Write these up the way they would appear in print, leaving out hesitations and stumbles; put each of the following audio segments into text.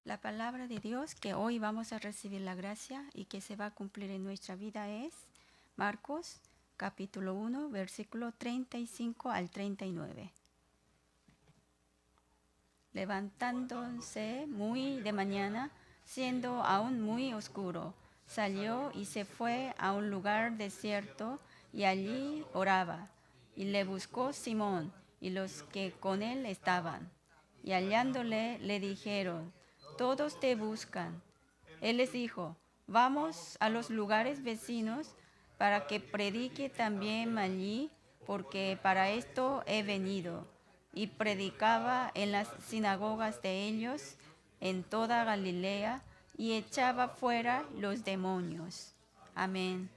La palabra de Dios que hoy vamos a recibir la gracia y que se va a cumplir en nuestra vida es Marcos capítulo 1, versículo 35 al 39. Levantándose muy de mañana, siendo aún muy oscuro, salió y se fue a un lugar desierto y allí oraba. Y le buscó Simón y los que con él estaban. Y hallándole le dijeron: todos te buscan. Él les dijo: vamos a los lugares vecinos para que predique también allí, porque para esto he venido. Y predicaba en las sinagogas de ellos en toda Galilea y echaba fuera los demonios. Amén.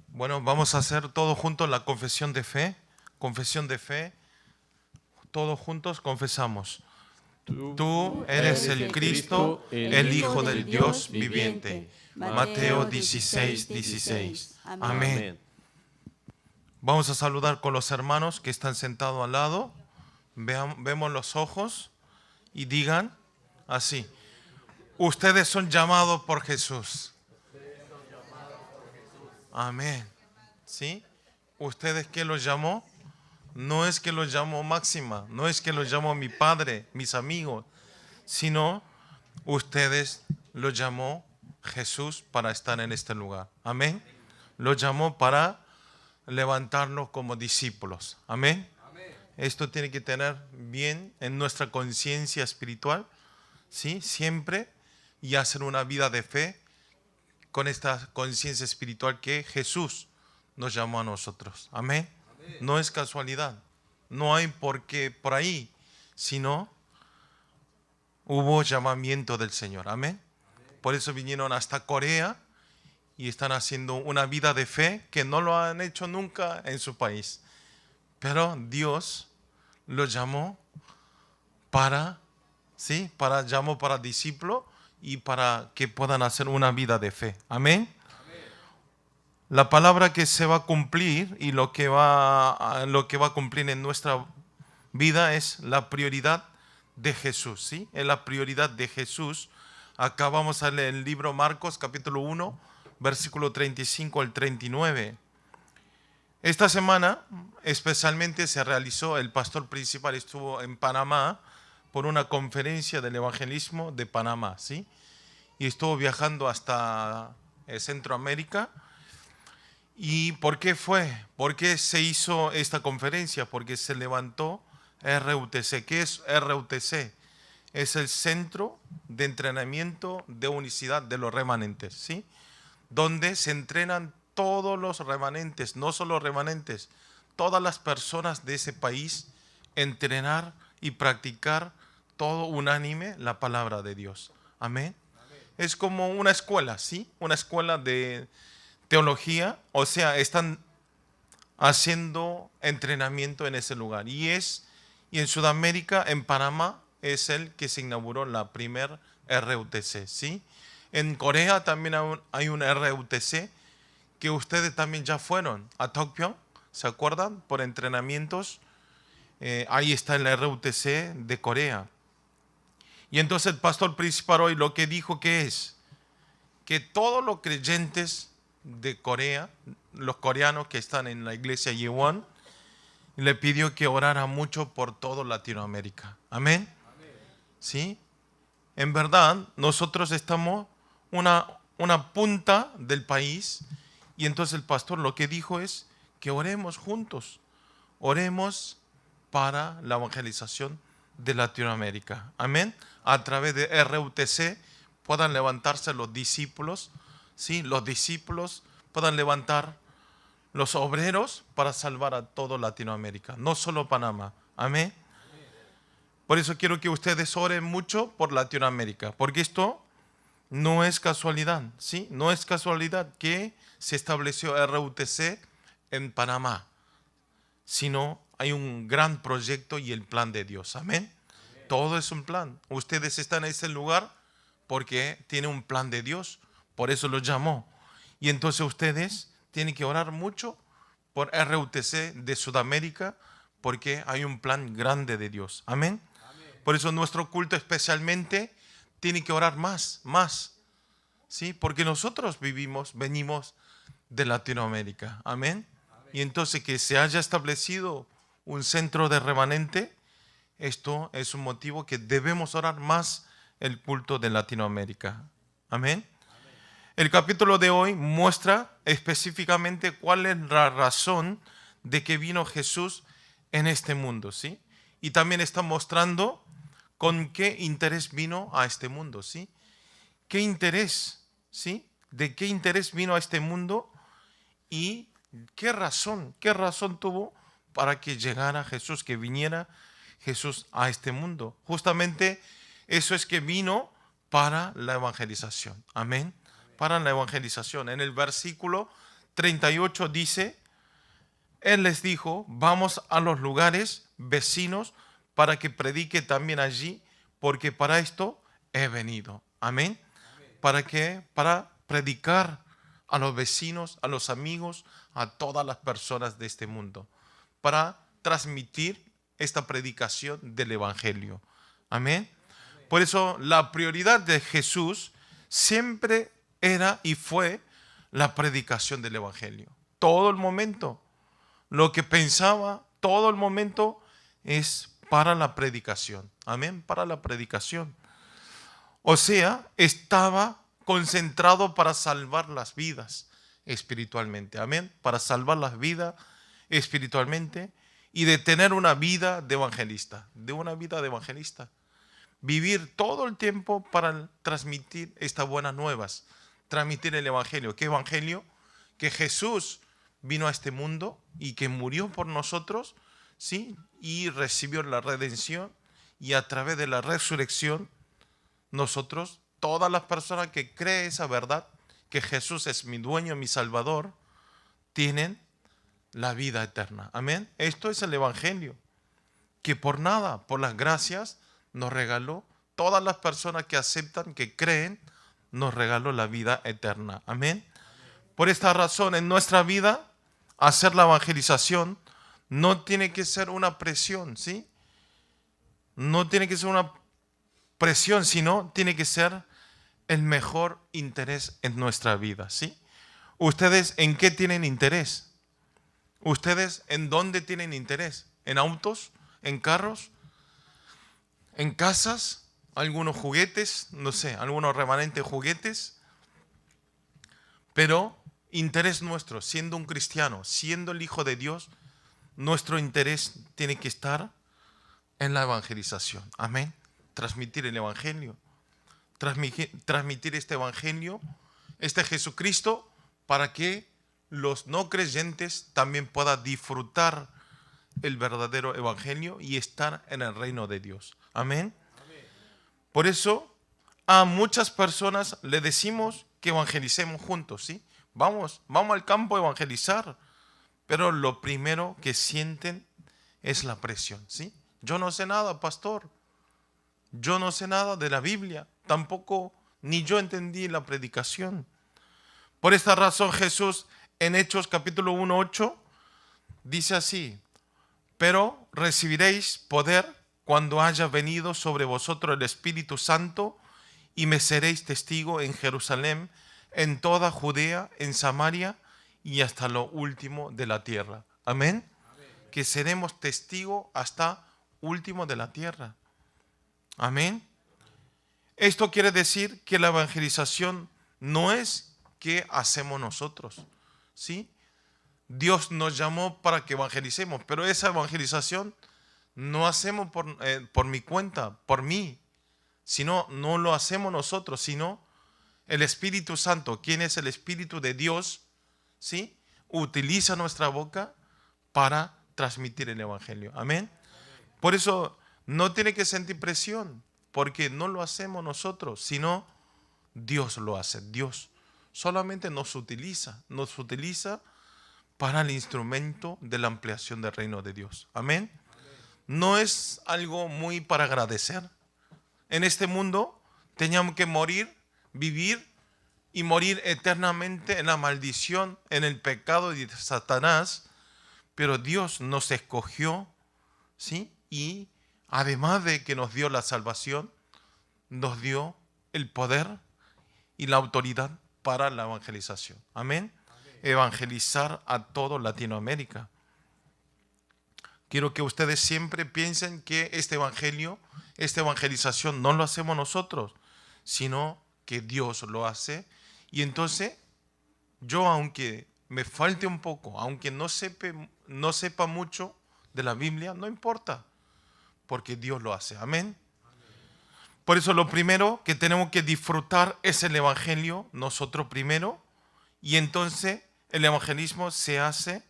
Bueno, vamos a hacer todos juntos la confesión de fe. Confesión de fe. Todos juntos confesamos. Tú eres el Cristo, el Hijo del Dios viviente. Mateo 16, 16. Amén. Vamos a saludar con los hermanos que están sentados al lado. Vemos los ojos y digan así: ustedes son llamados por Jesús. Amén. ¿Sí? ¿Ustedes qué los llamó? No es que los llamó Máxima, no es que los llamó mi padre, mis amigos, sino ustedes los llamó Jesús para estar en este lugar. Amén. Los llamó para levantarnos como discípulos. Amén. Esto tiene que tener bien en nuestra conciencia espiritual, ¿sí? Siempre, y hacer una vida de fe con esta conciencia espiritual que Jesús nos llamó a nosotros. Amén. No es casualidad. No hay por qué por ahí, sino hubo llamamiento del Señor. Amén. Por eso vinieron hasta Corea y están haciendo una vida de fe que no lo han hecho nunca en su país. Pero Dios los llamó para, ¿sí? Llamó para discípulo y para que puedan hacer una vida de fe. Amén. La palabra que se va a cumplir y lo que va a cumplir en nuestra vida es la prioridad de Jesús, ¿sí? Es la prioridad de Jesús. Acá vamos a leer el libro Marcos capítulo 1, versículo 35 al 39. Esta semana especialmente se realizó, el pastor principal estuvo en Panamá por una conferencia del evangelismo de Panamá, ¿sí? Y estuvo viajando hasta Centroamérica. ¿Y por qué fue? ¿Por qué se hizo esta conferencia? Porque se levantó RUTC. ¿Qué es RUTC? Es el Centro de Entrenamiento de Unicidad de los Remanentes, ¿sí? Donde se entrenan todos los remanentes, no solo remanentes, todas las personas de ese país, entrenar y practicar todo unánime la palabra de Dios. Amén. Es como una escuela, ¿sí? Una escuela de teología, o sea, están haciendo entrenamiento en ese lugar. Y en Sudamérica, en Panamá, es el que se inauguró la primer RUTC, ¿sí? En Corea también hay un RUTC que ustedes también ya fueron a Tokpyeong, ¿se acuerdan? Por entrenamientos. Ahí está el RUTC de Corea. Y entonces el pastor principal hoy lo que dijo que es que todos los creyentes de Corea, los coreanos que están en la iglesia Yewon, le pidió que orara mucho por toda Latinoamérica. Amén. ¿Sí? En verdad, nosotros estamos una punta del país y entonces el pastor lo que dijo es que oremos juntos, oremos para la evangelización de Latinoamérica. Amén. A través de RUTC puedan levantarse los discípulos, ¿sí? Los discípulos puedan levantar los obreros para salvar a toda Latinoamérica, no solo Panamá. Amén. Por eso quiero que ustedes oren mucho por Latinoamérica, porque esto no es casualidad, ¿sí? No es casualidad que se estableció RUTC en Panamá, sino hay un gran proyecto y el plan de Dios. Amén. Todo es un plan. Ustedes están en ese lugar porque tiene un plan de Dios, por eso los llamó. Y entonces ustedes tienen que orar mucho por RUTC de Sudamérica porque hay un plan grande de Dios. Amén. Por eso nuestro culto especialmente tiene que orar más, ¿sí? Porque nosotros venimos de Latinoamérica. Amén. Y entonces que se haya establecido un centro de remanente, esto es un motivo que debemos orar más el culto de Latinoamérica. Amén. El capítulo de hoy muestra específicamente cuál es la razón de que vino Jesús en este mundo, ¿sí? Y también está mostrando con qué interés vino a este mundo, ¿sí? ¿Qué interés, sí? ¿De qué interés vino a este mundo? Y qué razón tuvo para que llegara Jesús, que viniera Jesús a este mundo. Justamente eso es que vino para la evangelización. Amén. Para la evangelización. En el versículo 38 dice, Él les dijo, vamos a los lugares vecinos para que predique también allí, porque para esto he venido. Amén. ¿Para qué? Para predicar a los vecinos, a los amigos, a todas las personas de este mundo. Para transmitir esta predicación del Evangelio. Amén. Por eso la prioridad de Jesús siempre era y fue la predicación del Evangelio. Todo el momento. Lo que pensaba, todo el momento es para la predicación. Amén. Para la predicación. O sea, estaba concentrado para salvar las vidas espiritualmente. Amén. Para salvar las vidas espiritualmente y de tener una vida de evangelista. De una vida de evangelista. Vivir todo el tiempo para transmitir estas buenas nuevas. Transmitir el evangelio. ¿Qué evangelio? Que Jesús vino a este mundo y que murió por nosotros, ¿sí? Y recibió la redención y a través de la resurrección nosotros, todas las personas que creen esa verdad, que Jesús es mi dueño, mi salvador, tienen la vida eterna. Amén. Esto es el evangelio, que por nada, por las gracias, nos regaló. Todas las personas que aceptan, que creen, nos regaló la vida eterna. Amén. Por esta razón, en nuestra vida, hacer la evangelización no tiene que ser una presión, ¿sí? No tiene que ser una presión, sino tiene que ser el mejor interés en nuestra vida, ¿sí? ¿Ustedes en qué tienen interés? ¿Ustedes en dónde tienen interés? ¿En autos? ¿En carros? ¿En casas? ¿Algunos juguetes? No sé, algunos remanentes juguetes. Pero interés nuestro, siendo un cristiano, siendo el Hijo de Dios, nuestro interés tiene que estar en la evangelización. Amén. Transmitir el evangelio. Transmitir este evangelio, este Jesucristo, para que los no creyentes también puedan disfrutar el verdadero evangelio y estar en el reino de Dios. Amén. Por eso a muchas personas le decimos que evangelicemos juntos, ¿sí? Vamos al campo a evangelizar, pero lo primero que sienten es la presión, ¿sí? Yo no sé nada, pastor. Yo no sé nada de la Biblia, tampoco ni yo entendí la predicación. Por esta razón Jesús en Hechos capítulo 1:8 dice así, pero recibiréis poder cuando haya venido sobre vosotros el Espíritu Santo y me seréis testigo en Jerusalén, en toda Judea, en Samaria y hasta lo último de la tierra. Amén. Que seremos testigos hasta último de la tierra. Amén. Esto quiere decir que la evangelización no es que hacemos nosotros, ¿sí? Dios nos llamó para que evangelicemos, pero esa evangelización no hacemos por mi cuenta, por mí, sino no lo hacemos nosotros, sino el Espíritu Santo, quien es el Espíritu de Dios, ¿sí? Utiliza nuestra boca para transmitir el evangelio. Amén. Por eso no tiene que sentir presión, porque no lo hacemos nosotros, sino Dios lo hace. Dios solamente nos utiliza para el instrumento de la ampliación del reino de Dios. Amén. No es algo muy para agradecer. En este mundo teníamos que morir, vivir y morir eternamente en la maldición, en el pecado de Satanás, pero Dios nos escogió, ¿sí? Y además de que nos dio la salvación, nos dio el poder y la autoridad para la evangelización. Amén. Evangelizar a todo Latinoamérica. Quiero que ustedes siempre piensen que este evangelio, esta evangelización no lo hacemos nosotros, sino que Dios lo hace. Y entonces yo, aunque me falte un poco, aunque no sepa mucho de la Biblia, no importa, porque Dios lo hace. Amén. Por eso lo primero que tenemos que disfrutar es el evangelio, nosotros primero, y entonces el evangelismo se hace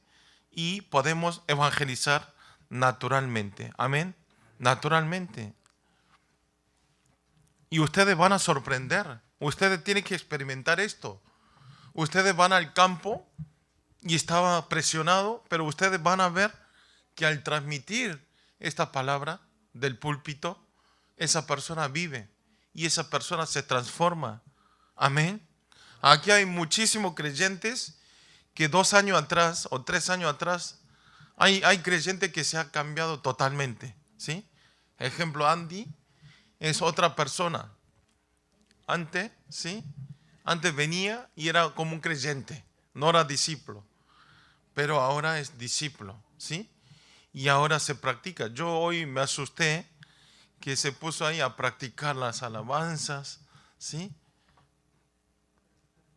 y podemos evangelizar naturalmente. Amén. Naturalmente. Y ustedes van a sorprender. Ustedes tienen que experimentar esto. Ustedes van al campo y estaba presionado, pero ustedes van a ver que al transmitir esta palabra del púlpito, esa persona vive y esa persona se transforma. Amén. Aquí hay muchísimos creyentes que 2 años atrás o 3 años atrás, hay creyentes que se ha cambiado totalmente. ¿Sí? Ejemplo, Andy es otra persona. Antes, ¿sí? Antes venía y era como un creyente, no era discípulo, pero ahora es discípulo, ¿sí? Y ahora se practica. Yo hoy me asusté que se puso ahí a practicar las alabanzas, ¿sí?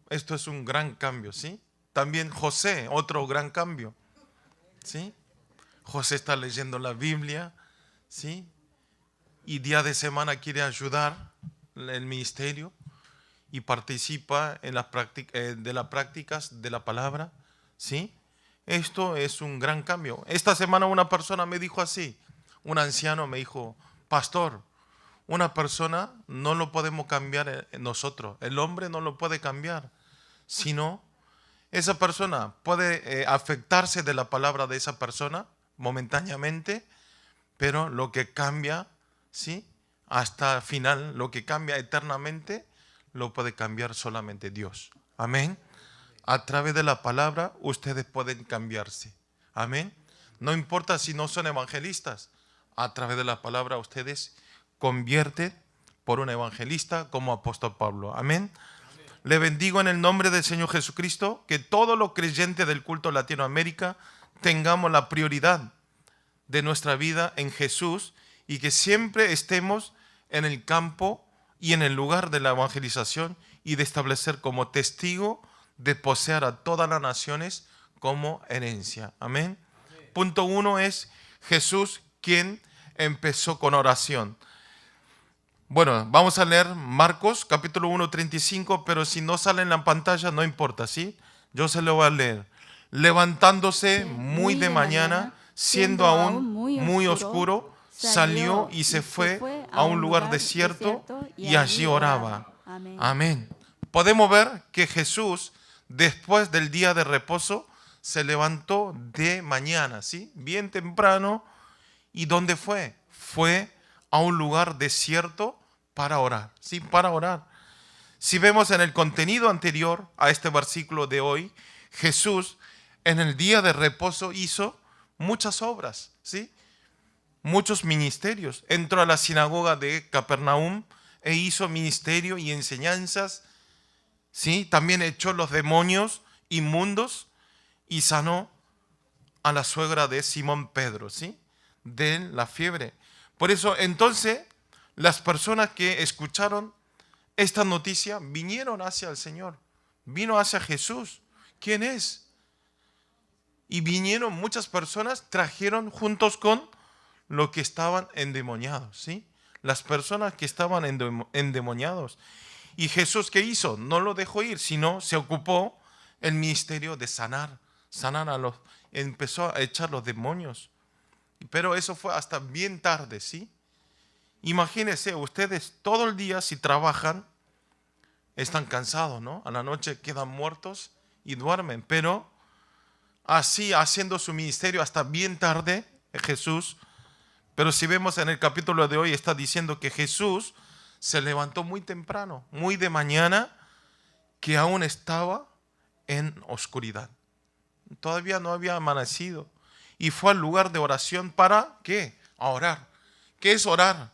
Esto es un gran cambio, ¿sí? También José, otro gran cambio, ¿sí? José está leyendo la Biblia, ¿sí? Y día de semana quiere ayudar el ministerio y participa en las prácticas de la palabra, ¿sí? Esto es un gran cambio. Esta semana una persona me dijo así, un anciano me dijo, pastor, una persona no lo podemos cambiar nosotros, el hombre no lo puede cambiar, sino esa persona puede afectarse de la palabra de esa persona momentáneamente, pero lo que cambia, ¿sí? Hasta el final, lo que cambia eternamente, lo puede cambiar solamente Dios. Amén. A través de la palabra ustedes pueden cambiarse. Amén. No importa si no son evangelistas, a través de la palabra ustedes convierten por un evangelista como apóstol Pablo. Amén. Le bendigo en el nombre del Señor Jesucristo, que todos los creyentes del culto Latinoamérica tengamos la prioridad de nuestra vida en Jesús y que siempre estemos en el campo y en el lugar de la evangelización y de establecer como testigo de poseer a todas las naciones como herencia. Amén. Punto 1 es Jesús quien empezó con oración. Bueno, vamos a leer Marcos capítulo 1, 35, pero si no sale en la pantalla no importa, ¿sí? Yo se lo voy a leer. Levantándose muy de mañana, siendo aún muy oscuro, salió y se fue a un lugar desierto y allí oraba. Amén. Podemos ver que Jesús, después del día de reposo, se levantó de mañana, ¿sí? Bien temprano. ¿Y dónde fue? Fue a un lugar desierto para orar, ¿sí? Para orar. Si vemos en el contenido anterior a este versículo de hoy, Jesús en el día de reposo hizo muchas obras, ¿sí? Muchos ministerios. Entró a la sinagoga de Capernaum e hizo ministerio y enseñanzas, ¿sí? También echó los demonios inmundos y sanó a la suegra de Simón Pedro, ¿sí? De la fiebre. Por eso, entonces, las personas que escucharon esta noticia vinieron hacia el Señor, vino hacia Jesús. ¿Quién es? Y vinieron muchas personas, trajeron juntos con los que estaban endemoniados, ¿sí? Las personas que estaban endemoniados. ¿Y Jesús qué hizo? No lo dejó ir, sino se ocupó el ministerio de sanar a los, empezó a echar los demonios. Pero eso fue hasta bien tarde, ¿sí? Imagínense, ustedes todo el día si trabajan, están cansados, ¿no? A la noche quedan muertos y duermen, pero así haciendo su ministerio hasta bien tarde, Jesús. Pero si vemos en el capítulo de hoy, está diciendo que Jesús se levantó muy temprano, muy de mañana, que aún estaba en oscuridad. Todavía no había amanecido. Y fue al lugar de oración para, ¿qué? A orar. ¿Qué es orar?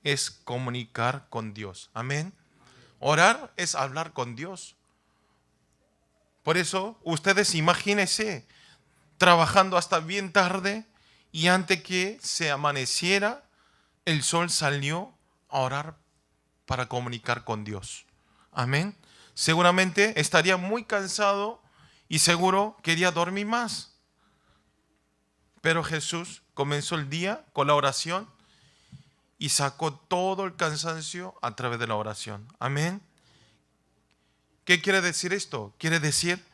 Es comunicar con Dios. Amén. Orar es hablar con Dios. Por eso, ustedes imagínense trabajando hasta bien tarde y antes que se amaneciera, el sol salió a orar para comunicar con Dios. Amén. Seguramente estaría muy cansado y seguro quería dormir más. Pero Jesús comenzó el día con la oración y sacó todo el cansancio a través de la oración. Amén. ¿Qué quiere decir esto? Quiere decir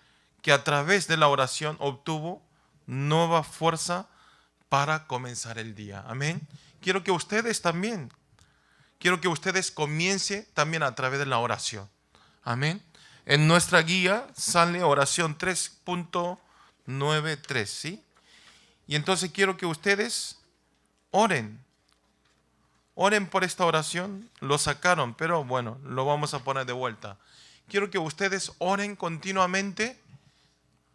que a través de la oración obtuvo nueva fuerza para comenzar el día. Amén. Quiero que ustedes también, quiero que ustedes comiencen también a través de la oración. Amén. En nuestra guía sale oración 3.93, ¿sí? Y entonces quiero que ustedes oren. Oren por esta oración. Lo sacaron, pero bueno, lo vamos a poner de vuelta. Quiero que ustedes oren continuamente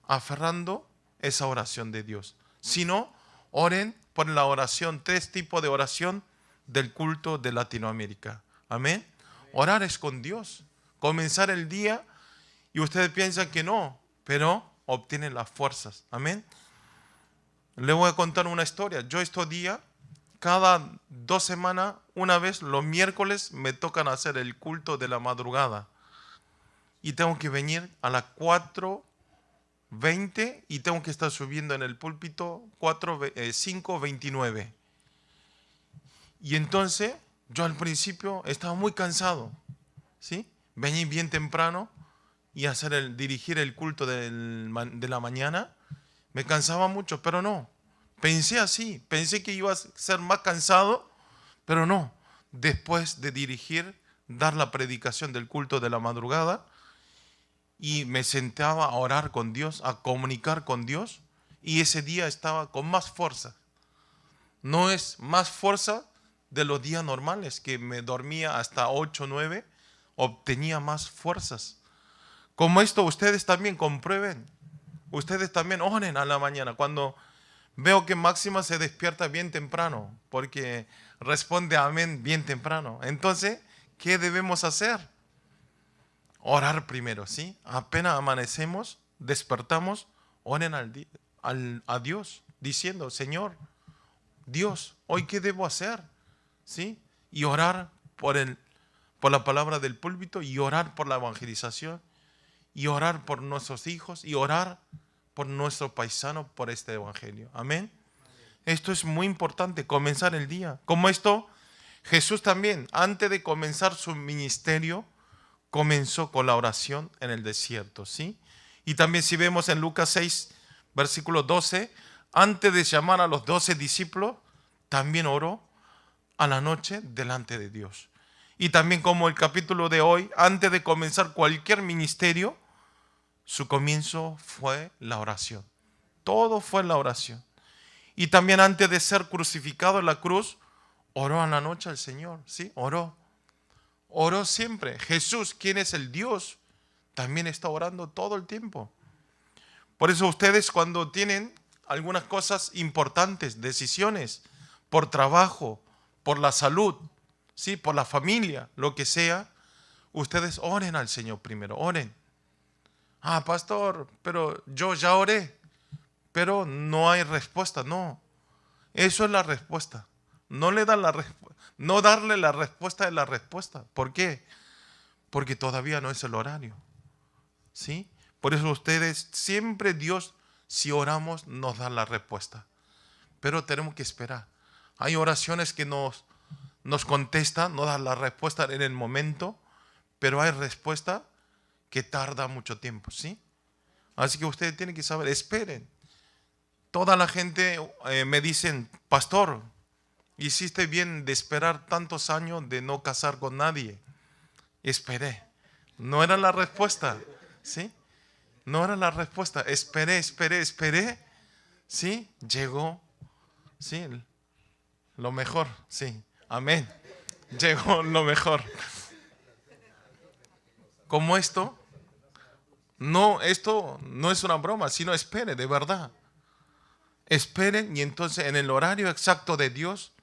aferrando esa oración de Dios. Si no, oren por la oración, 3 tipos de oración del culto de Latinoamérica. Amén. Orar es con Dios. Comenzar el día y ustedes piensan que no, pero obtienen las fuerzas. Amén. Le voy a contar una historia. Yo estos días, cada 2 semanas, una vez, los miércoles me tocan hacer el culto de la madrugada. Y tengo que venir a las 4:20 y tengo que estar subiendo en el púlpito 5:29. Y entonces yo al principio estaba muy cansado, ¿sí? Venir bien temprano y dirigir el culto de la mañana. Me cansaba mucho, pero no. Pensé así, pensé que iba a ser más cansado, pero no. Después de dar la predicación del culto de la madrugada, y me sentaba a orar con Dios, a comunicar con Dios, y ese día estaba con más fuerza. No es más fuerza de los días normales, que me dormía hasta 8 o 9, obtenía más fuerzas. Como esto ustedes también comprueben. Ustedes también oren a la mañana. Cuando veo que Máxima se despierta bien temprano, porque responde amén bien temprano. Entonces, ¿qué debemos hacer? Orar primero, ¿sí? Apenas amanecemos, despertamos, oren a Dios, diciendo, Señor, Dios, ¿hoy qué debo hacer? ¿Sí? Y orar por la palabra del púlpito, y orar por la evangelización, y orar por nuestros hijos, y orar por nuestro paisano, por este evangelio. Amén. Esto es muy importante, comenzar el día. Como esto, Jesús también, antes de comenzar su ministerio, comenzó con la oración en el desierto, ¿sí? Y también si vemos en Lucas 6, versículo 12, antes de llamar a los 12 discípulos, también oró a la noche delante de Dios. Y también como el capítulo de hoy, antes de comenzar cualquier ministerio, su comienzo fue la oración. Todo fue la oración. Y también antes de ser crucificado en la cruz, oró a la noche al Señor, ¿sí? Oró siempre. Jesús, quien es el Dios, también está orando todo el tiempo. Por eso ustedes, cuando tienen algunas cosas importantes, decisiones, por trabajo, por la salud, ¿sí? Por la familia, lo que sea, ustedes oren al Señor primero, oren. Ah, pastor, pero yo ya oré, pero no hay respuesta. No, eso es la respuesta. No darle la respuesta es la respuesta. ¿Por qué? Porque todavía no es el horario, ¿sí? Por eso ustedes, siempre Dios, si oramos, nos da la respuesta. Pero tenemos que esperar. Hay oraciones que nos contestan, nos dan la respuesta en el momento, pero hay respuesta que tarda mucho tiempo, ¿sí? Así que ustedes tienen que saber, esperen. Toda la gente me dicen, pastor, hiciste bien de esperar tantos años de no casar con nadie. Esperé. No era la respuesta, ¿sí? No era la respuesta. Esperé. ¿Sí? Llegó, ¿sí? Lo mejor, sí. Amén. Llegó lo mejor. Como esto no es una broma, sino espere, de verdad. Esperen y entonces en el horario exacto de Dios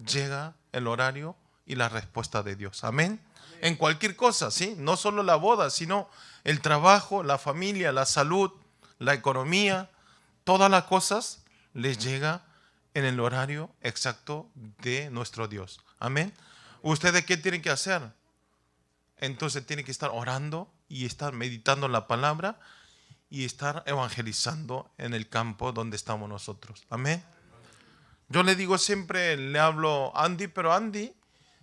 llega el horario y la respuesta de Dios. Amén. En cualquier cosa, ¿sí? No solo la boda, sino el trabajo, la familia, la salud, la economía, todas las cosas les llega en el horario exacto de nuestro Dios. Amén. ¿Ustedes qué tienen que hacer? Entonces tienen que estar orando y estar meditando la palabra y estar evangelizando en el campo donde estamos nosotros. Amén. Yo le digo siempre, le hablo a Andy, pero Andy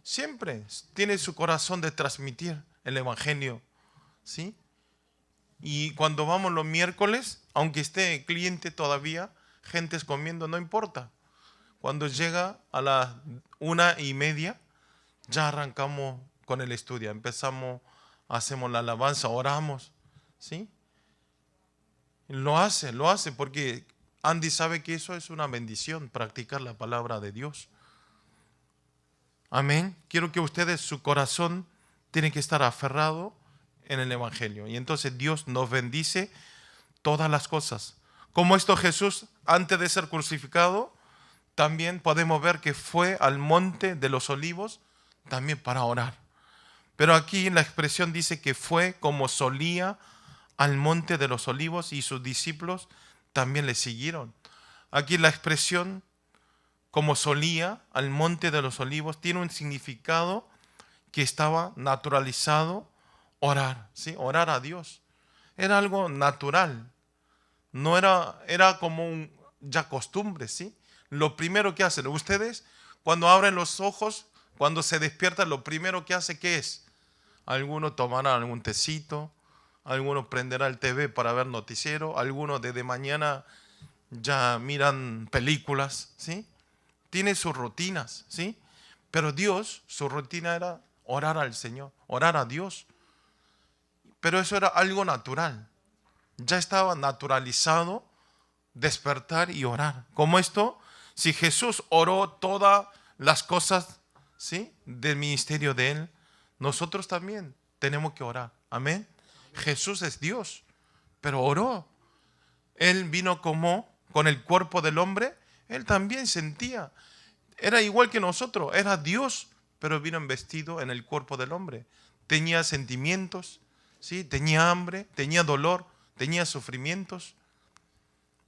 siempre tiene su corazón de transmitir el evangelio, ¿sí? Y cuando vamos los miércoles, aunque esté cliente todavía, gentes comiendo, no importa. Cuando llega a las 1:30, ya arrancamos con el estudio. Empezamos, hacemos la alabanza, oramos, ¿sí? Lo hace porque Andy sabe que eso es una bendición, practicar la palabra de Dios. Amén. Quiero que ustedes, su corazón tiene que estar aferrado en el Evangelio. Y entonces Dios nos bendice todas las cosas. Como esto Jesús, antes de ser crucificado, también podemos ver que fue al monte de los olivos también para orar. Pero aquí la expresión dice que fue como solía al monte de los olivos y sus discípulos también le siguieron. Aquí la expresión como solía al monte de los olivos tiene un significado que estaba naturalizado orar, ¿sí? Orar a Dios. Era algo natural. No era como ya costumbre, ¿sí? Lo primero que hacen ustedes cuando abren los ojos, cuando se despiertan, lo primero que hace, ¿qué es? Algunos tomarán algún tecito, algunos prenderán el TV para ver noticiero, algunos desde mañana ya miran películas, ¿sí? Tiene sus rutinas, ¿sí? Pero Dios, su rutina era orar al Señor, orar a Dios. Pero eso era algo natural. Ya estaba naturalizado despertar y orar. Como esto, si Jesús oró todas las cosas, ¿sí?, del ministerio de Él, nosotros también tenemos que orar. Amén. Jesús es Dios, pero oró. Él vino como con el cuerpo del hombre, Él también sentía. Era igual que nosotros, era Dios, pero vino vestido en el cuerpo del hombre. Tenía sentimientos, ¿sí? Tenía hambre, tenía dolor, tenía sufrimientos.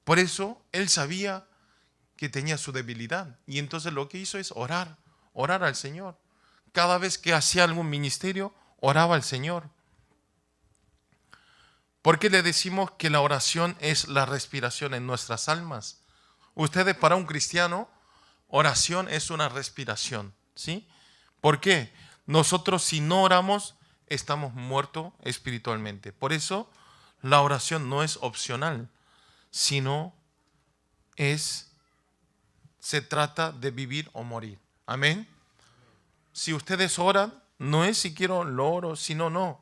Por eso Él sabía que tenía su debilidad. Y entonces lo que hizo es orar, orar al Señor. Cada vez que hacía algún ministerio, oraba al Señor. ¿Por qué le decimos que la oración es la respiración en nuestras almas? Ustedes, para un cristiano, oración es una respiración, ¿sí? ¿Por qué? Nosotros, si no oramos, estamos muertos espiritualmente. Por eso la oración no es opcional, sino se trata de vivir o morir. Amén. Si ustedes oran, no es si quiero lo oro, sino no.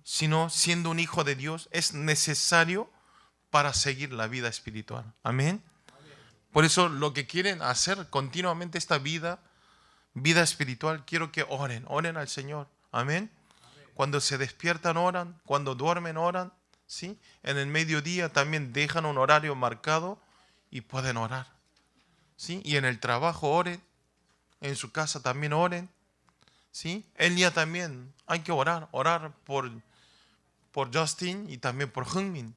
Sino siendo un hijo de Dios es necesario para seguir la vida espiritual. Amén. Por eso lo que quieren hacer continuamente esta vida espiritual, quiero que oren al Señor. Amén. Cuando se despiertan oran, cuando duermen oran, ¿sí? En el mediodía también dejan un horario marcado y pueden orar, ¿sí? Y en el trabajo oren, en su casa también oren, ¿sí? El día también hay que orar por Justin y también por Hungmin,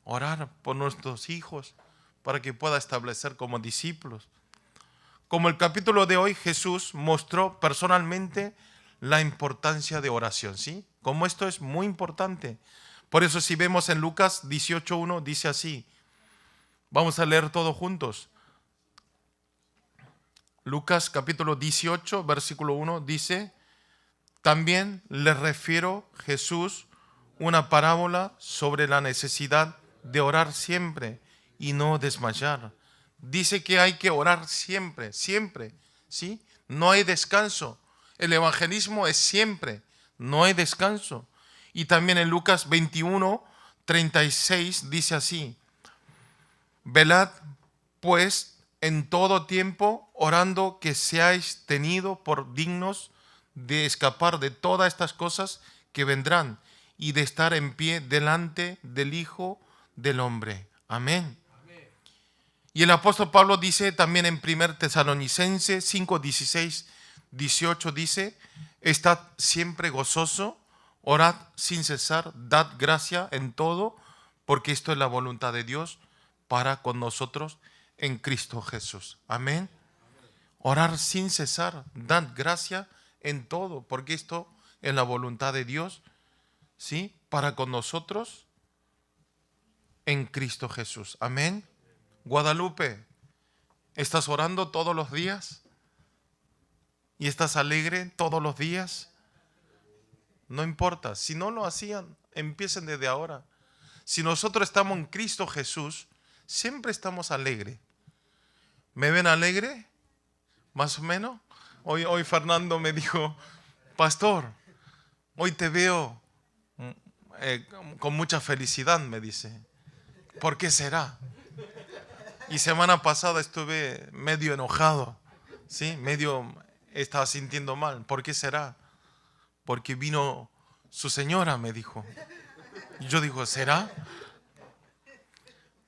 orar por nuestros hijos para que pueda establecer como discípulos. Como el capítulo de hoy, Jesús mostró personalmente la importancia de oración, ¿sí? Como esto es muy importante. Por eso si vemos en Lucas 18:1 dice así. Vamos a leer todos juntos. Lucas capítulo 18, versículo 1 dice: también le refiero Jesús una parábola sobre la necesidad de orar siempre y no desmayar. Dice que hay que orar siempre, siempre, ¿sí? No hay descanso. El evangelismo es siempre, no hay descanso. Y también en Lucas 21:36 dice así: velad pues en todo tiempo, orando que seáis tenidos por dignos de escapar de todas estas cosas que vendrán y de estar en pie delante del Hijo del Hombre. Amén. Y el apóstol Pablo dice también en 1 Tesalonicenses 5, 16, 18, dice, estad siempre gozoso, orad sin cesar, dad gracia en todo, porque esto es la voluntad de Dios para con nosotros en Cristo Jesús. Amén. Orar sin cesar, dad gracia en todo, porque esto es la voluntad de Dios, ¿sí? Para con nosotros en Cristo Jesús. Amén. Guadalupe, ¿estás orando todos los días? ¿Y estás alegre todos los días? No importa. Si no lo hacían, empiecen desde ahora. Si nosotros estamos en Cristo Jesús, siempre estamos alegres. ¿Me ven alegre? Más o menos. Hoy Fernando me dijo, pastor, hoy te veo con mucha felicidad, me dice. ¿Por qué será? Y semana pasada estuve medio enojado, ¿sí? Medio estaba sintiendo mal. ¿Por qué será? Porque vino su señora, me dijo. Y yo digo, ¿será?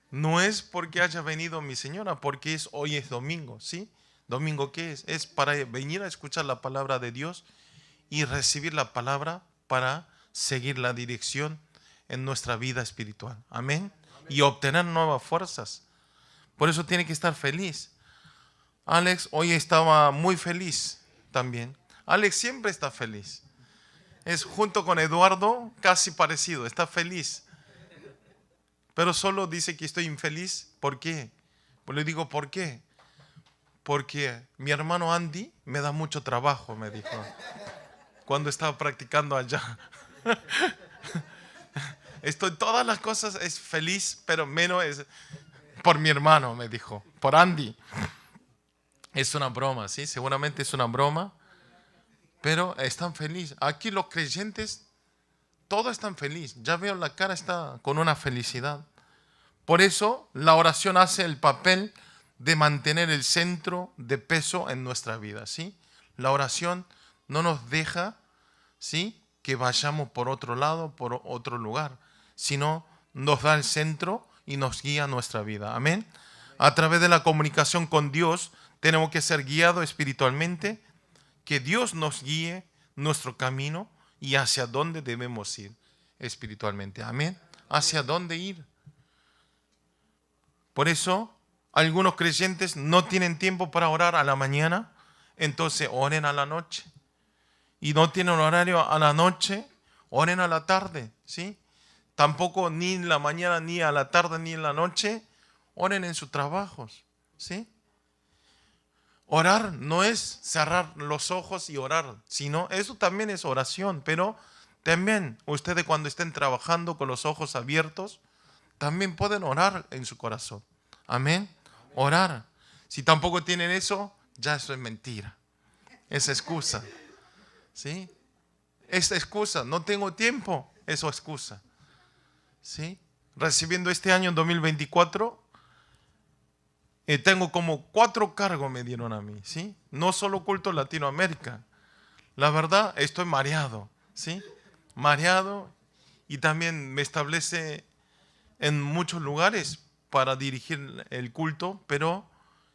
No es porque haya venido mi señora, porque hoy es domingo, ¿sí? ¿Domingo qué es? Es para venir a escuchar la palabra de Dios y recibir la palabra para seguir la dirección en nuestra vida espiritual. Amén. Y obtener nuevas fuerzas. Por eso tiene que estar feliz. Alex hoy estaba muy feliz también. Alex siempre está feliz. Es junto con Eduardo casi parecido, está feliz. Pero solo dice que estoy infeliz. ¿Por qué? Pues le digo, ¿por qué? Porque mi hermano Andy me da mucho trabajo, me dijo, cuando estaba practicando allá. Estoy todas las cosas es feliz, pero menos es por mi hermano, me dijo, por Andy. Es una broma, ¿sí? Seguramente es una broma, pero están felices. Aquí los creyentes, todos están felices. Ya veo la cara, está con una felicidad. Por eso la oración hace el papel de mantener el centro de peso en nuestra vida, ¿sí? La oración no nos deja, ¿sí?, que vayamos por otro lado, por otro lugar, sino nos da el centro y nos guía nuestra vida. Amén. A través de la comunicación con Dios tenemos que ser guiados espiritualmente, que Dios nos guíe nuestro camino y hacia dónde debemos ir espiritualmente. Amén. Hacia dónde ir. Por eso algunos creyentes no tienen tiempo para orar a la mañana, entonces oren a la noche. Y no tienen horario a la noche, oren a la tarde, ¿sí? Tampoco ni en la mañana, ni a la tarde, ni en la noche, oren en sus trabajos, ¿sí? Orar no es cerrar los ojos y orar, sino eso también es oración, pero también ustedes cuando estén trabajando con los ojos abiertos, también pueden orar en su corazón. Amén. Orar. Si tampoco tienen eso, ya eso es mentira. Es excusa. ¿Sí? Es excusa. No tengo tiempo. Eso es excusa. ¿Sí? Recibiendo este año 2024, tengo como 4 cargos me dieron a mí. ¿Sí? No solo culto Latinoamérica. La verdad, estoy mareado. ¿Sí? Mareado. Y también me establece en muchos lugares para dirigir el culto, pero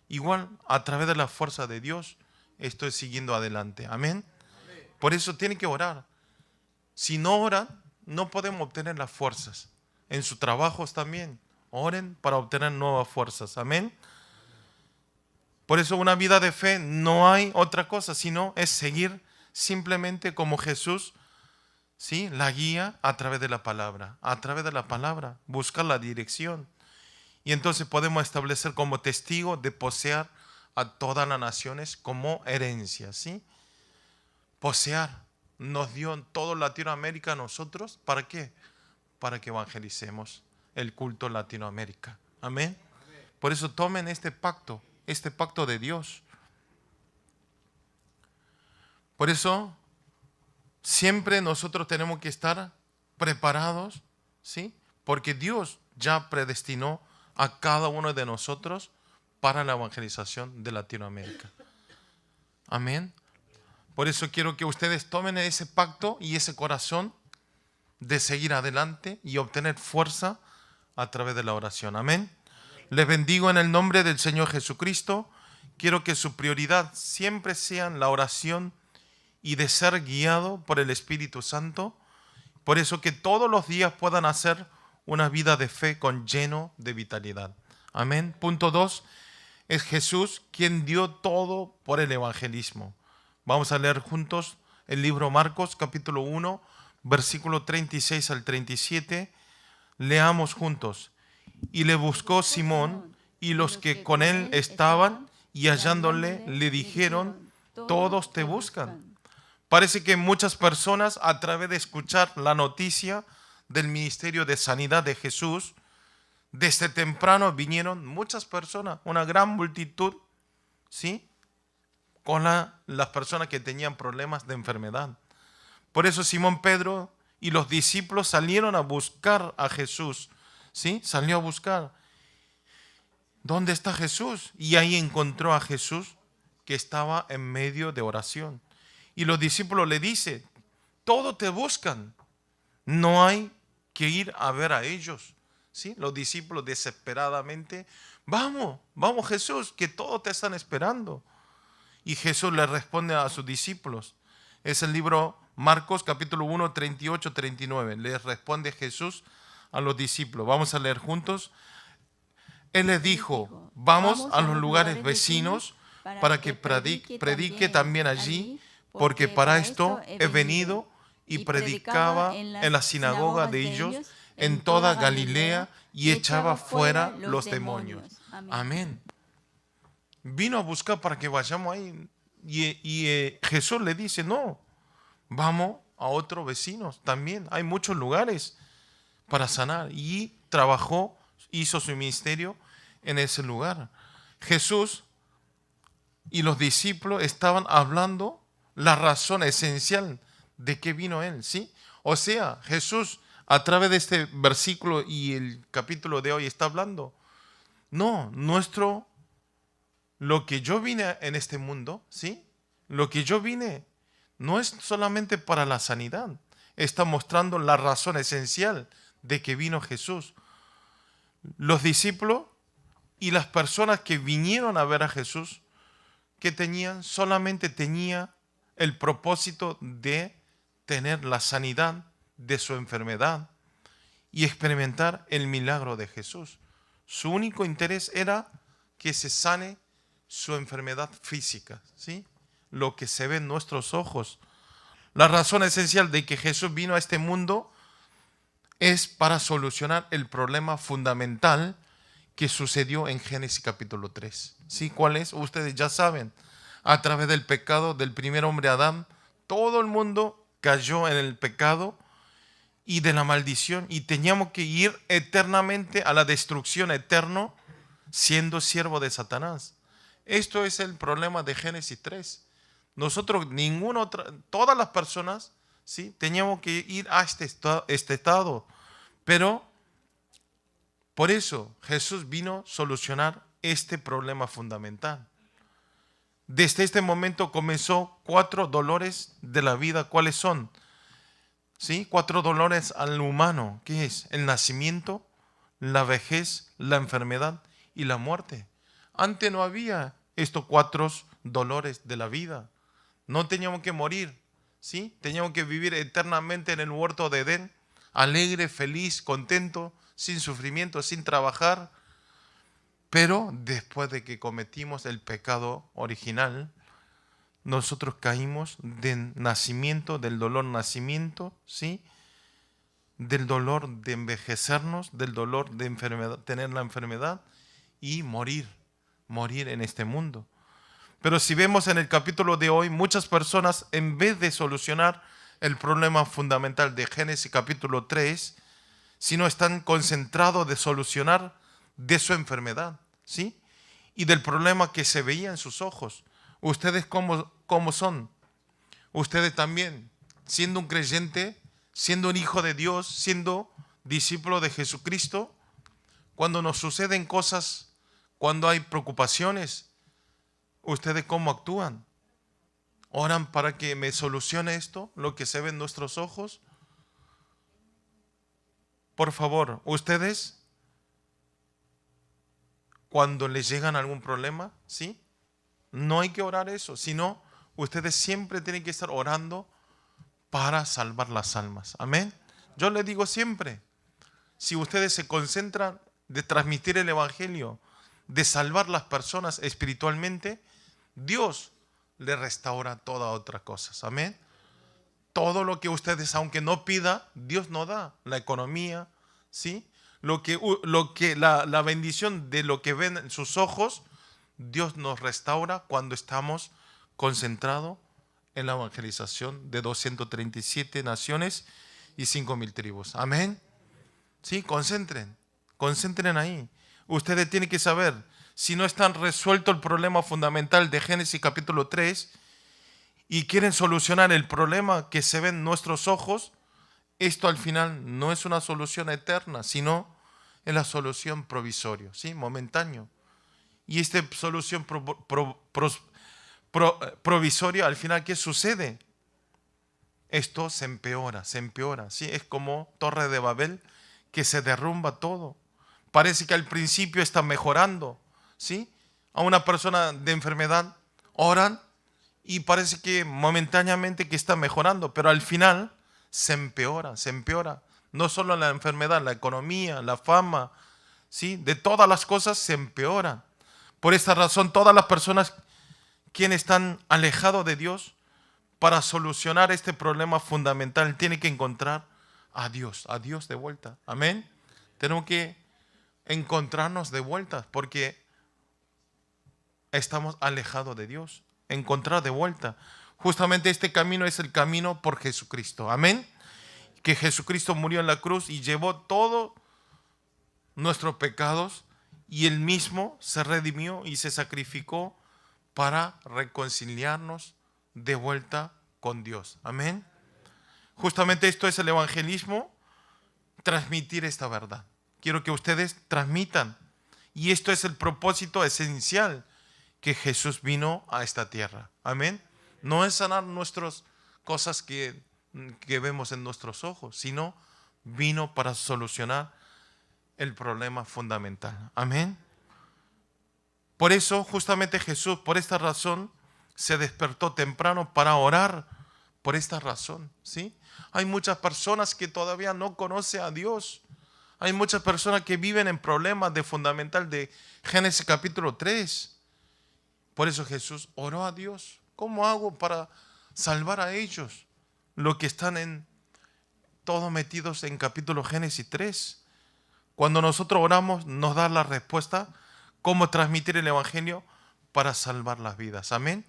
igual a través de la fuerza de Dios estoy siguiendo adelante. Amén. Por eso tienen que orar. Si no oran, no podemos obtener las fuerzas. En sus trabajos también, oren para obtener nuevas fuerzas. Amén. Por eso una vida de fe no hay otra cosa, sino es seguir simplemente como Jesús, ¿sí?, la guía a través de la palabra. A través de la palabra, buscar la dirección. Y entonces podemos establecer como testigo de poseer a todas las naciones como herencia, ¿sí? Poseer. Nos dio en toda Latinoamérica a nosotros. ¿Para qué? Para que evangelicemos el culto en Latinoamérica. Amén. Por eso tomen este pacto de Dios. Por eso siempre nosotros tenemos que estar preparados, ¿sí? Porque Dios ya predestinó a cada uno de nosotros para la evangelización de Latinoamérica. Amén. Por eso quiero que ustedes tomen ese pacto y ese corazón de seguir adelante y obtener fuerza a través de la oración. Amén. Les bendigo en el nombre del Señor Jesucristo. Quiero que su prioridad siempre sea la oración y de ser guiado por el Espíritu Santo. Por eso que todos los días puedan hacer una vida de fe con lleno de vitalidad. Amén. Punto 2. Es Jesús quien dio todo por el evangelismo. Vamos a leer juntos el libro Marcos, capítulo 1, versículo 36 al 37. Leamos juntos. Y le buscó Simón y los que con él estaban, y hallándole le dijeron, todos te buscan. Parece que muchas personas, a través de escuchar la noticia del ministerio de sanidad de Jesús, desde temprano vinieron muchas personas, una gran multitud, ¿sí? Con las personas que tenían problemas de enfermedad. Por eso Simón Pedro y los discípulos salieron a buscar a Jesús, ¿sí? Salió a buscar. ¿Dónde está Jesús? Y ahí encontró a Jesús que estaba en medio de oración. Y los discípulos le dicen, todos te buscan, no hay que ir a ver a ellos. ¿Sí? Los discípulos desesperadamente, vamos Jesús, que todos te están esperando. Y Jesús le responde a sus discípulos. Es el libro Marcos capítulo 1, 38, 39. Le responde Jesús a los discípulos. Vamos a leer juntos. Él les dijo, vamos a los lugares vecinos para que predique también allí, porque para esto he venido, y predicaba en la sinagoga de ellos en toda Galilea y echaba fuera los demonios. Amén. Vino a buscar para que vayamos ahí. Y Jesús le dice, no, vamos a otros vecinos también. Hay muchos lugares para sanar. Y trabajó, hizo su ministerio en ese lugar. Jesús y los discípulos estaban hablando la razón esencial de qué vino Él, ¿sí? O sea, Jesús a través de este versículo y el capítulo de hoy está hablando, no, lo que yo vine en este mundo, ¿sí? Lo que yo vine no es solamente para la sanidad, está mostrando la razón esencial de que vino Jesús. Los discípulos y las personas que vinieron a ver a Jesús, que solamente tenía el propósito de tener la sanidad de su enfermedad y experimentar el milagro de Jesús. Su único interés era que se sane su enfermedad física, ¿sí? Lo que se ve en nuestros ojos. La razón esencial de que Jesús vino a este mundo es para solucionar el problema fundamental que sucedió en Génesis capítulo 3. ¿Sí? ¿Cuál es? Ustedes ya saben. A través del pecado del primer hombre Adán, todo el mundo cayó en el pecado y de la maldición, y teníamos que ir eternamente a la destrucción eterna siendo siervo de Satanás. Esto es el problema de Génesis 3. Nosotros, todas las personas, ¿sí? Teníamos que ir a este estado. Pero por eso Jesús vino a solucionar este problema fundamental. Desde este momento comenzó 4 dolores de la vida. ¿Cuáles son? ¿Sí? 4 dolores al humano. ¿Qué es? El nacimiento, la vejez, la enfermedad y la muerte. Antes no había estos 4 dolores de la vida. No teníamos que morir, ¿sí? Teníamos que vivir eternamente en el huerto de Edén, alegre, feliz, contento, sin sufrimiento, sin trabajar. Pero después de que cometimos el pecado original, nosotros caímos del nacimiento, del dolor nacimiento, ¿sí? Del dolor de envejecernos, del dolor de tener la enfermedad y morir en este mundo. Pero si vemos en el capítulo de hoy, muchas personas, en vez de solucionar el problema fundamental de Génesis capítulo 3, sino están concentrados de solucionar de su enfermedad, ¿sí? Y del problema que se veía en sus ojos. ¿Ustedes cómo son? Ustedes también, siendo un creyente, siendo un hijo de Dios, siendo discípulo de Jesucristo, cuando nos suceden cosas, cuando hay preocupaciones, ¿ustedes cómo actúan? ¿Oran para que me solucione esto, lo que se ve en nuestros ojos? Por favor, ustedes cuando les llegan algún problema, ¿sí? No hay que orar eso, sino ustedes siempre tienen que estar orando para salvar las almas. Amén. Yo les digo siempre, si ustedes se concentran de transmitir el evangelio, de salvar las personas espiritualmente, Dios le restaura todas otras cosas. Amén. Todo lo que ustedes, aunque no pida, Dios no da. La economía, ¿sí? La bendición de lo que ven en sus ojos, Dios nos restaura cuando estamos concentrados en la evangelización de 237 naciones y 5.000 tribus. Amén. Sí, concentren ahí. Ustedes tienen que saber, si no están resuelto el problema fundamental de Génesis capítulo 3 y quieren solucionar el problema que se ve en nuestros ojos, esto al final no es una solución eterna, sino es la solución provisoria, ¿sí? Momentáneo. Y esta solución provisoria, al final, ¿qué sucede? Esto se empeora, ¿sí? Es como Torre de Babel, que se derrumba todo. Parece que al principio está mejorando, ¿sí? A una persona de enfermedad oran y parece que momentáneamente que está mejorando, pero al final se empeora, se empeora. No solo la enfermedad, la economía, la fama, ¿sí? De todas las cosas se empeoran. Por esta razón, todas las personas quienes están alejados de Dios, para solucionar este problema fundamental, tienen que encontrar a Dios de vuelta. Amén. Tenemos que encontrarnos de vuelta porque estamos alejados de Dios. Encontrar de vuelta. Justamente este camino es el camino por Jesucristo. Amén. Que Jesucristo murió en la cruz y llevó todos nuestros pecados y Él mismo se redimió y se sacrificó para reconciliarnos de vuelta con Dios. Amén. Justamente esto es el evangelismo, transmitir esta verdad. Quiero que ustedes transmitan. Y esto es el propósito esencial que Jesús vino a esta tierra. Amén. No es sanar nuestras cosas que vemos en nuestros ojos, sino vino para solucionar el problema fundamental. Amén. Por eso, justamente Jesús, por esta razón, se despertó temprano para orar. Por esta razón, ¿sí? Hay muchas personas que todavía no conocen a Dios. Hay muchas personas que viven en problemas de fundamental de Génesis capítulo 3. Por eso Jesús oró a Dios. ¿Cómo hago para salvar a ellos? Los que están todos metidos en capítulo Génesis 3. Cuando nosotros oramos, nos da la respuesta cómo transmitir el evangelio para salvar las vidas. Amén.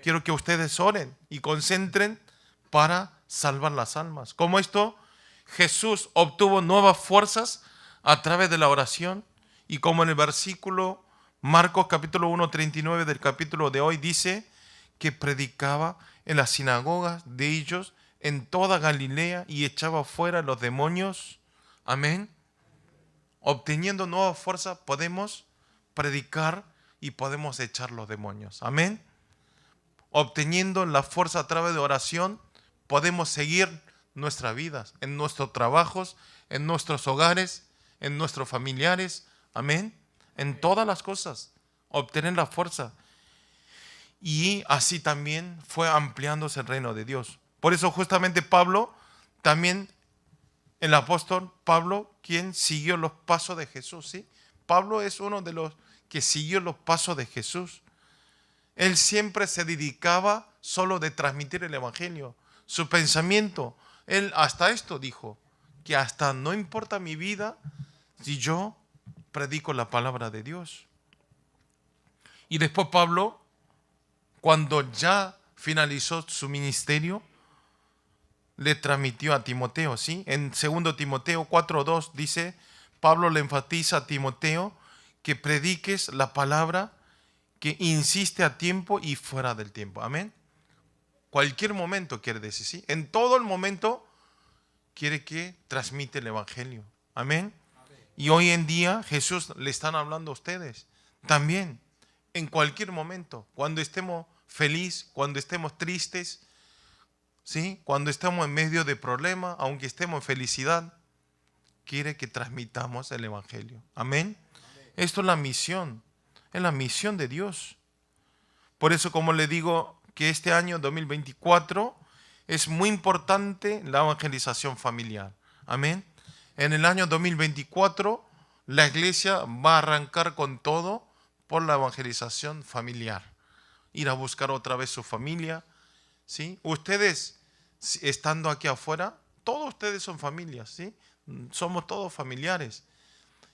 Quiero que ustedes oren y concentren para salvar las almas. Como esto, Jesús obtuvo nuevas fuerzas a través de la oración. Y como en el versículo Marcos capítulo 1:39 del capítulo de hoy dice que predicaba en las sinagogas de ellos en toda Galilea y echaba fuera los demonios. Amén. Obteniendo nueva fuerza podemos predicar y podemos echar los demonios. Amén. Obteniendo la fuerza a través de oración podemos seguir nuestras vidas, en nuestros trabajos, en nuestros hogares, en nuestros familiares. Amén. En todas las cosas, obtener la fuerza. Y así también fue ampliándose el reino de Dios. Por eso justamente Pablo, también el apóstol Pablo, quien siguió los pasos de Jesús, ¿sí? Pablo es uno de los que siguió los pasos de Jesús. Él siempre se dedicaba solo de transmitir el evangelio. Su pensamiento, él hasta esto dijo, que hasta no importa mi vida si yo predico la palabra de Dios. Y después Pablo, cuando ya finalizó su ministerio, le transmitió a Timoteo, ¿sí? En 2 Timoteo 4:2 dice, Pablo le enfatiza a Timoteo que prediques la palabra, que insiste a tiempo y fuera del tiempo. Amén. Cualquier momento quiere decir, ¿sí? En todo el momento quiere que transmite el evangelio. Amén. Y hoy en día Jesús le están hablando a ustedes también. En cualquier momento, cuando estemos felices, cuando estemos tristes, ¿sí? Cuando estamos en medio de problemas, aunque estemos en felicidad, quiere que transmitamos el evangelio. Amén. Esto es la misión Es la misión de Dios. Por eso, como le digo, que este año 2024 es muy importante la evangelización familiar. Amén. En el año 2024 la iglesia va a arrancar con todo por la evangelización familiar. Ir a buscar otra vez su familia. ¿Sí? Ustedes, estando aquí afuera, todos ustedes son familias, ¿sí? Somos todos familiares.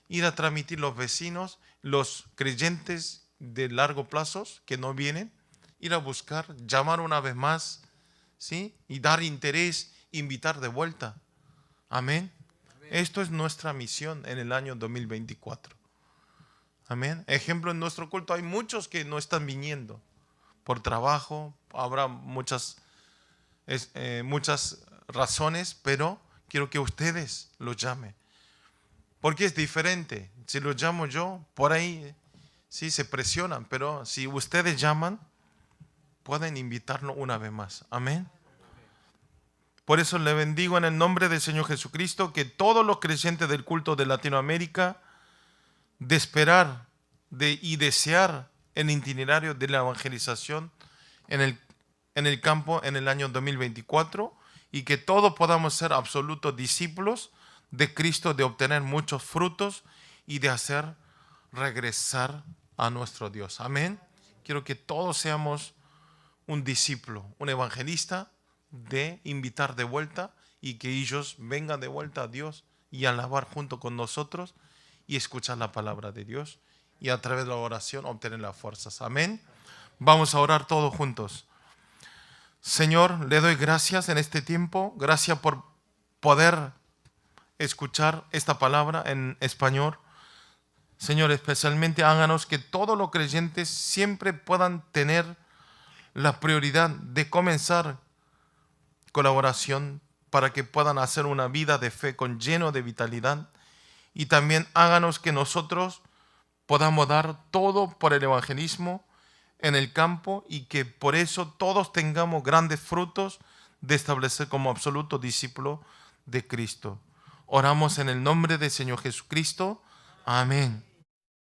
Ir a transmitir los vecinos, los creyentes de largo plazo que no vienen, ir a buscar, llamar una vez más, ¿sí? Y dar interés, invitar de vuelta. Amén. Esto es nuestra misión en el año 2024. Amén. Ejemplo, en nuestro culto hay muchos que no están viniendo por trabajo, habrá muchas razones, pero quiero que ustedes los llamen. Porque es diferente. Si los llamo yo, por ahí sí se presionan, pero si ustedes llaman, pueden invitarnos una vez más. Amén. Por eso le bendigo en el nombre del Señor Jesucristo, que todos los creyentes del culto de Latinoamérica, de esperar y desear el itinerario de la evangelización en el campo en el año 2024, y que todos podamos ser absolutos discípulos de Cristo, de obtener muchos frutos y de hacer regresar a nuestro Dios. Amén. Quiero que todos seamos un discípulo, un evangelista, de invitar de vuelta y que ellos vengan de vuelta a Dios y alabar junto con nosotros y escuchar la palabra de Dios y a través de la oración obtener las fuerzas. Amén. Vamos a orar todos juntos. Señor, le doy gracias en este tiempo. Gracias por poder escuchar esta palabra en español. Señor, especialmente háganos que todos los creyentes siempre puedan tener la prioridad de comenzar colaboración para que puedan hacer una vida de fe con lleno de vitalidad, y también háganos que nosotros podamos dar todo por el evangelismo en el campo y que por eso todos tengamos grandes frutos de establecer como absoluto discípulo de Cristo. Oramos en el nombre del Señor Jesucristo. Amén.